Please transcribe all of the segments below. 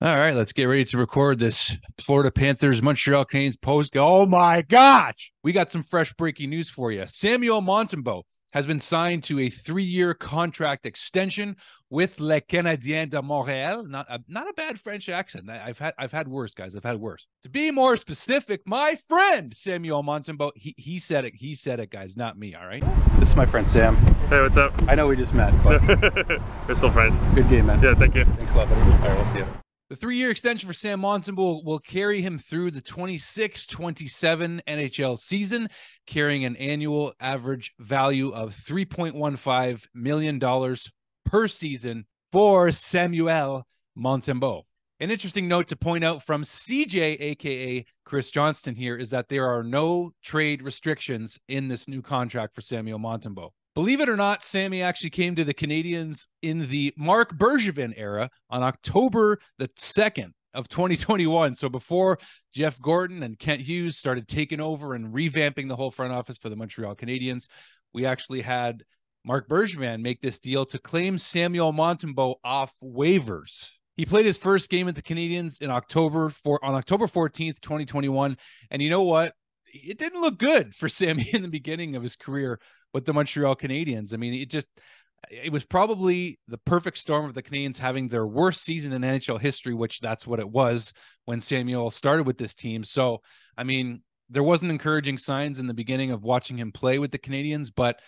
All right, let's get ready to record this Florida Panthers Montreal Canadiens post. Oh my gosh, we got some fresh breaking news for you. Samuel Montembeault has been signed to a 3-year contract extension with Le Canadien de Montréal. Not a bad French accent. I've had worse, guys. I've had worse. To be more specific, my friend Samuel Montembeault, he said it. He said it, guys, not me. All right. This is my friend Sam. Hey, what's up? I know we just met, but We're still friends. good game, man. Yeah, thank you. Thanks a lot, buddy. All right, we'll see you. The 3-year extension for Sam Montembeault will carry him through the 26-27 NHL season, carrying an annual average value of $3.15 million per season for Samuel Montembeault. An interesting note to point out from CJ, aka Chris Johnston here, is that there are no trade restrictions in this new contract for Samuel Montembeault. Believe it or not, Sammy actually came to the Canadiens in the Marc Bergevin era on October the 2nd of 2021. So before Jeff Gordon and Kent Hughes started taking over and revamping the whole front office for the Montreal Canadiens, we actually had Marc Bergevin make this deal to claim Samuel Montembeault off waivers. He played his first game at the Canadiens on October 14th, 2021. And you know what? It didn't look good for Sammy in the beginning of his career with the Montreal Canadiens. I mean, it was probably the perfect storm of the Canadiens having their worst season in NHL history, which that's what it was when Samuel started with this team. So, I mean, there wasn't encouraging signs in the beginning of watching him play with the Canadiens, but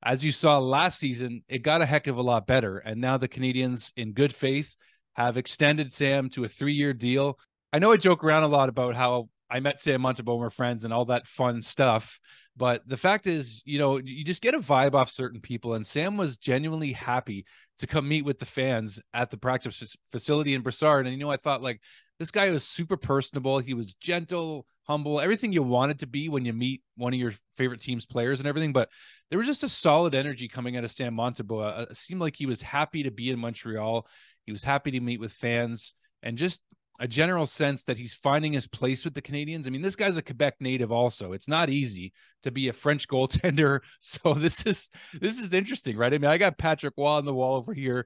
as you saw last season, it got a heck of a lot better. And now the Canadiens, in good faith, have extended Sam to a 3-year deal. I know I joke around a lot about how I met Sam Montembeault, we're friends and all that fun stuff. But the fact is, you just get a vibe off certain people. And Sam was genuinely happy to come meet with the fans at the practice facility in Brossard. And, I thought, like, this guy was super personable. He was gentle, humble, everything you wanted to be when you meet one of your favorite team's players and everything. But there was just a solid energy coming out of Sam Montembeault. It seemed like he was happy to be in Montreal. He was happy to meet with fans and just a general sense that he's finding his place with the Canadiens. I mean, this guy's a Quebec native also. It's not easy to be a French goaltender. So this is interesting, right? I mean, I got Patrick Roy on the wall over here.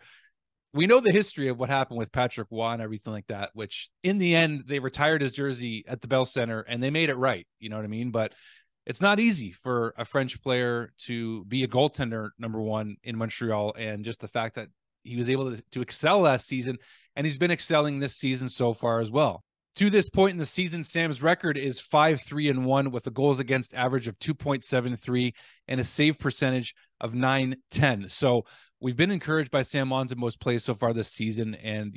We know the history of what happened with Patrick Roy and everything like that, which in the end, they retired his jersey at the Bell Center and they made it right. You know what I mean? But it's not easy for a French player to be a goaltender, number one, in Montreal. And just the fact that he was able to excel last season, and he's been excelling this season so far as well. To this point in the season, Sam's record is 5-3-1 with a goals against average of 2.73 and a save percentage of 910. So we've been encouraged by Sam Montembeault's play so far this season, and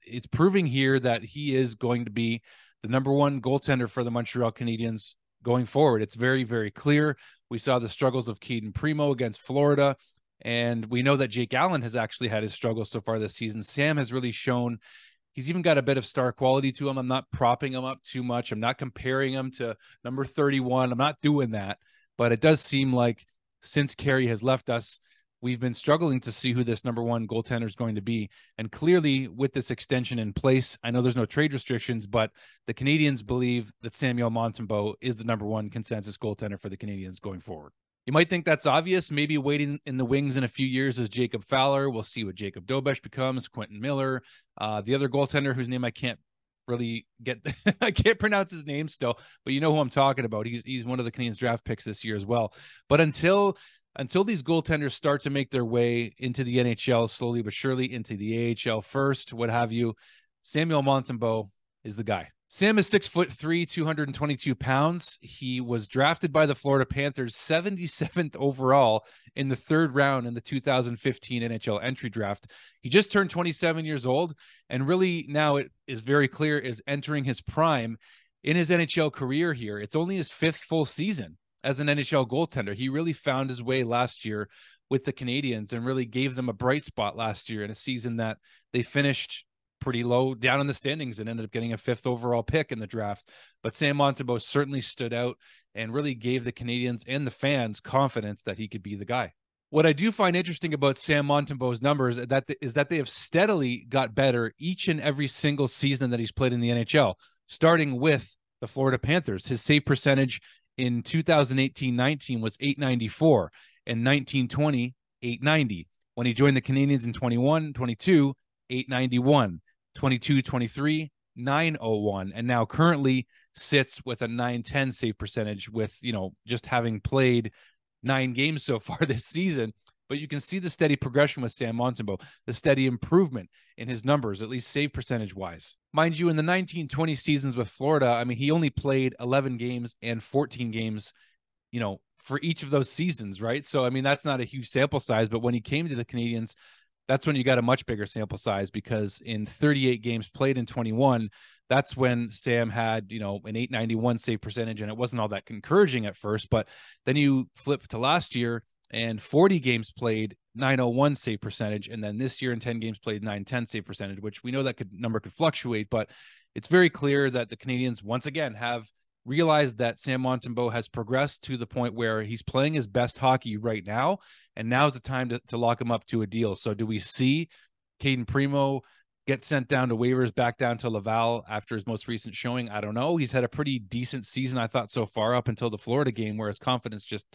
it's proving here that he is going to be the number one goaltender for the Montreal Canadiens going forward. It's very, very clear. We saw the struggles of Caden Primo against Florida. And we know that Jake Allen has actually had his struggles so far this season. Sam has really shown he's even got a bit of star quality to him. I'm not propping him up too much. I'm not comparing him to number 31. I'm not doing that. But it does seem like since Carey has left us, we've been struggling to see who this number one goaltender is going to be. And clearly with this extension in place, I know there's no trade restrictions, but the Canadiens believe that Samuel Montembeault is the number one consensus goaltender for the Canadiens going forward. You might think that's obvious. Maybe waiting in the wings in a few years is Jacob Fowler. We'll see what Jacob Dobesh becomes, Quentin Miller, the other goaltender whose name I can't really get. I can't pronounce his name still, but you know who I'm talking about. He's one of the Canadiens draft picks this year as well. But until these goaltenders start to make their way into the NHL slowly but surely, into the AHL first, what have you, Samuel Montembeault is the guy. Sam is 6'3", 222 pounds. He was drafted by the Florida Panthers 77th overall in the 3rd round in the 2015 NHL entry draft. He just turned 27 years old, and really now it is very clear is entering his prime in his NHL career here. It's only his 5th full season as an NHL goaltender. He really found his way last year with the Canadiens and really gave them a bright spot last year in a season that they finished pretty low down in the standings and ended up getting a 5th overall pick in the draft. But Sam Montembeault certainly stood out and really gave the Canadiens and the fans confidence that he could be the guy. What I do find interesting about Sam Montembeault's numbers is that they have steadily got better each and every single season that he's played in the NHL, starting with the Florida Panthers. His save percentage in 2018-19 was .894 and 19-20, .890. When he joined the Canadiens in 21-22, .891. 22-23, 901, and now currently sits with a 910 save percentage with, just having played 9 games so far this season. But you can see the steady progression with Sam Montembeault, the steady improvement in his numbers, at least save percentage wise. Mind you, in the 1920 seasons with Florida, I mean, he only played 11 games and 14 games, for each of those seasons, right? So, I mean, that's not a huge sample size, but when he came to the Canadiens, that's when you got a much bigger sample size, because in 38 games played in 21, that's when Sam had, an 891 save percentage, and it wasn't all that encouraging at first. But then you flip to last year and 40 games played, 901 save percentage, and then this year in 10 games played, 910 save percentage, which we know that number could fluctuate, but it's very clear that the Canadiens once again have realized that Sam Montembeault has progressed to the point where he's playing his best hockey right now, and now's the time to lock him up to a deal. So do we see Caden Primo get sent down to waivers back down to Laval after his most recent showing? I don't know. He's had a pretty decent season, I thought, so far, up until the Florida game, where his confidence just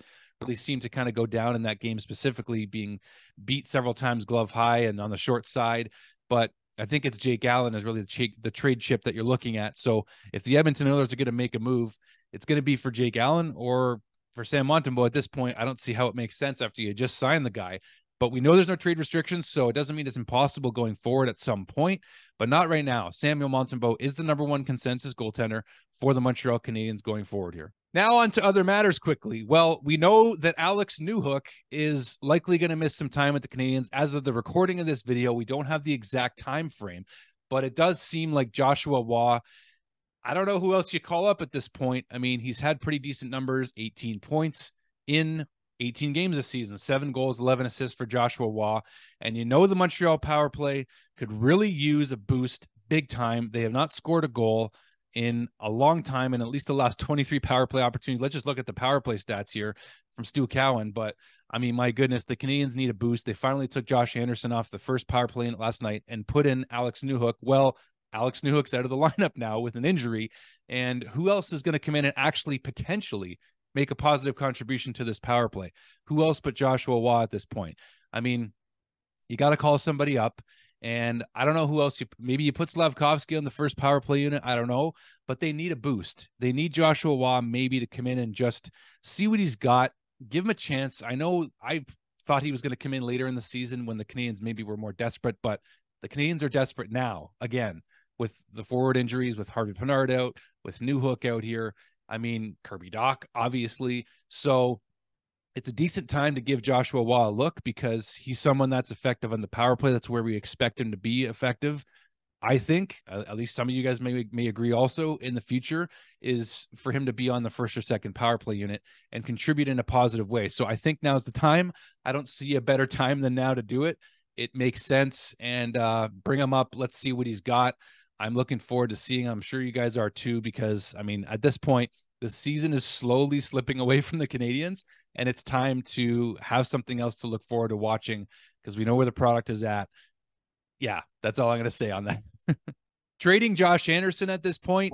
really seemed to kind of go down in that game, specifically being beat several times glove high and on the short side. But I think it's Jake Allen is really the trade chip that you're looking at. So if the Edmonton Oilers are going to make a move, it's going to be for Jake Allen or for Sam Montembeault. At this point, I don't see how it makes sense after you just signed the guy. But we know there's no trade restrictions, so it doesn't mean it's impossible going forward at some point, but not right now. Samuel Montembeault is the number one consensus goaltender for the Montreal Canadiens going forward here. Now on to other matters quickly. Well, we know that Alex Newhook is likely going to miss some time with the Canadiens. As of the recording of this video, we don't have the exact time frame, but it does seem like Joshua Waugh, I don't know who else you call up at this point. I mean, he's had pretty decent numbers, 18 points in 18 games this season, 7 goals, 11 assists for Joshua Waugh. And the Montreal power play could really use a boost big time. They have not scored a goal in a long time, in at least the last 23 power play opportunities. Let's just look at the power play stats here from Stu Cowan. But I mean, my goodness, the Canadiens need a boost. They finally took Josh Anderson off the first power play last night and put in Alex Newhook. Well, Alex Newhook's out of the lineup now with an injury. And who else is going to come in and actually potentially make a positive contribution to this power play? Who else but Joshua Waugh at this point? I mean, you got to call somebody up. And I don't know who else. Maybe you put Slavkovsky on the first power play unit. I don't know. But they need a boost. They need Joshua Waugh maybe to come in and just see what he's got. Give him a chance. I know I thought he was going to come in later in the season when the Canadiens maybe were more desperate. But the Canadiens are desperate now, again, with the forward injuries, with Harvey Pinard out, with Newhook out here. I mean, Kirby Dach, obviously. So it's a decent time to give Joshua Waugh a look, because he's someone that's effective on the power play. That's where we expect him to be effective. I think, at least some of you guys may agree also, in the future, is for him to be on the first or second power play unit and contribute in a positive way. So I think now's the time. I don't see a better time than now to do it. It makes sense, and bring him up. Let's see what he's got. I'm looking forward to seeing. I'm sure you guys are too, because I mean, at this point, the season is slowly slipping away from the Canadiens, and it's time to have something else to look forward to watching, because we know where the product is at. Yeah, that's all I'm going to say on that. Trading Josh Anderson at this point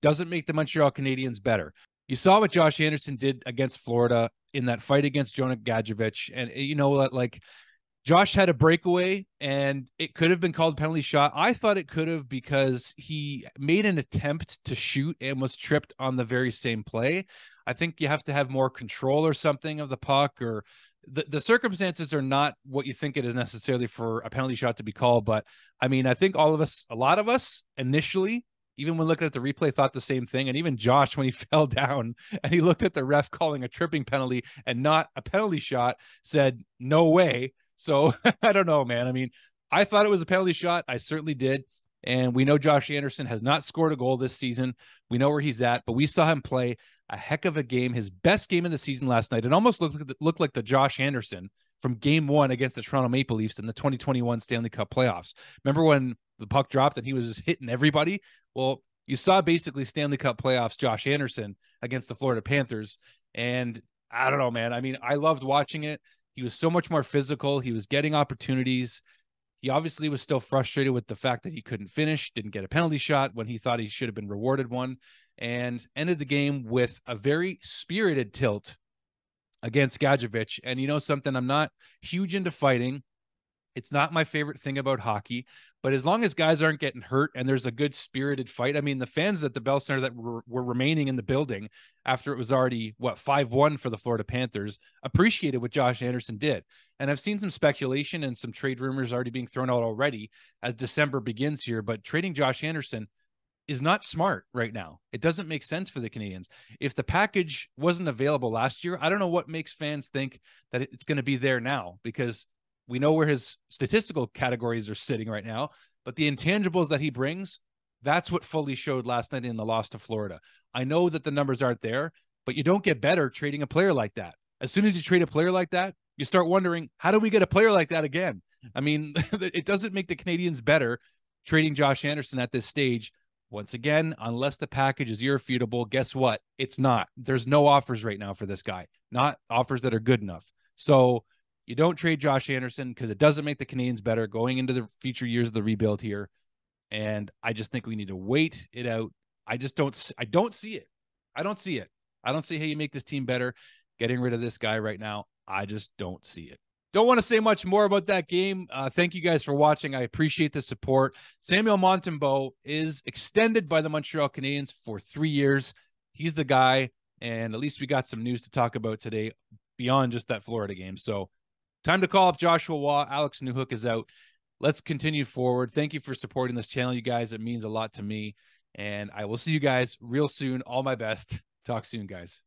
doesn't make the Montreal Canadiens better. You saw what Josh Anderson did against Florida in that fight against Jonah Gadjevich, and you know what, like, Josh had a breakaway and it could have been called penalty shot. I thought it could have, because he made an attempt to shoot and was tripped on the very same play. I think you have to have more control or something of the puck, or the circumstances are not what you think it is necessarily for a penalty shot to be called. But I mean, I think a lot of us initially, even when looking at the replay, thought the same thing. And even Josh, when he fell down and he looked at the ref calling a tripping penalty and not a penalty shot, said, no way. So I don't know, man. I mean, I thought it was a penalty shot. I certainly did. And we know Josh Anderson has not scored a goal this season. We know where he's at, but we saw him play a heck of a game, his best game of the season last night. It almost looked like the Josh Anderson from game 1 against the Toronto Maple Leafs in the 2021 Stanley Cup playoffs. Remember when the puck dropped and he was hitting everybody? Well, you saw basically Stanley Cup playoffs Josh Anderson against the Florida Panthers. And I don't know, man. I mean, I loved watching it. He was so much more physical. He was getting opportunities. He obviously was still frustrated with the fact that he couldn't finish, didn't get a penalty shot when he thought he should have been rewarded one, and ended the game with a very spirited tilt against Gadjevich. And you know something, I'm not huge into fighting, It's not my favorite thing about hockey, but as long as guys aren't getting hurt and there's a good spirited fight, I mean, the fans at the Bell Center that were remaining in the building after it was already, 5-1 for the Florida Panthers, appreciated what Josh Anderson did. And I've seen some speculation and some trade rumors already being thrown out already as December begins here, but trading Josh Anderson is not smart right now. It doesn't make sense for the Canadiens. If the package wasn't available last year, I don't know what makes fans think that it's going to be there now, because we know where his statistical categories are sitting right now, but the intangibles that he brings, that's what fully showed last night in the loss to Florida. I know that the numbers aren't there, but you don't get better trading a player like that. As soon as you trade a player like that, you start wondering, how do we get a player like that again? I mean, it doesn't make the Canadiens better trading Josh Anderson at this stage. Once again, unless the package is irrefutable, guess what? It's not. There's no offers right now for this guy, not offers that are good enough. So you don't trade Josh Anderson because it doesn't make the Canadiens better going into the future years of the rebuild here. And I just think we need to wait it out. I don't see it. I don't see it. I don't see how you make this team better getting rid of this guy right now. I just don't see it. Don't want to say much more about that game. Thank you guys for watching. I appreciate the support. Samuel Montembeault is extended by the Montreal Canadiens for 3 years. He's the guy, and at least we got some news to talk about today beyond just that Florida game. So time to call up Joshua Waugh. Alex Newhook is out. Let's continue forward. Thank you for supporting this channel, you guys. It means a lot to me, and I will see you guys real soon. All my best. Talk soon, guys.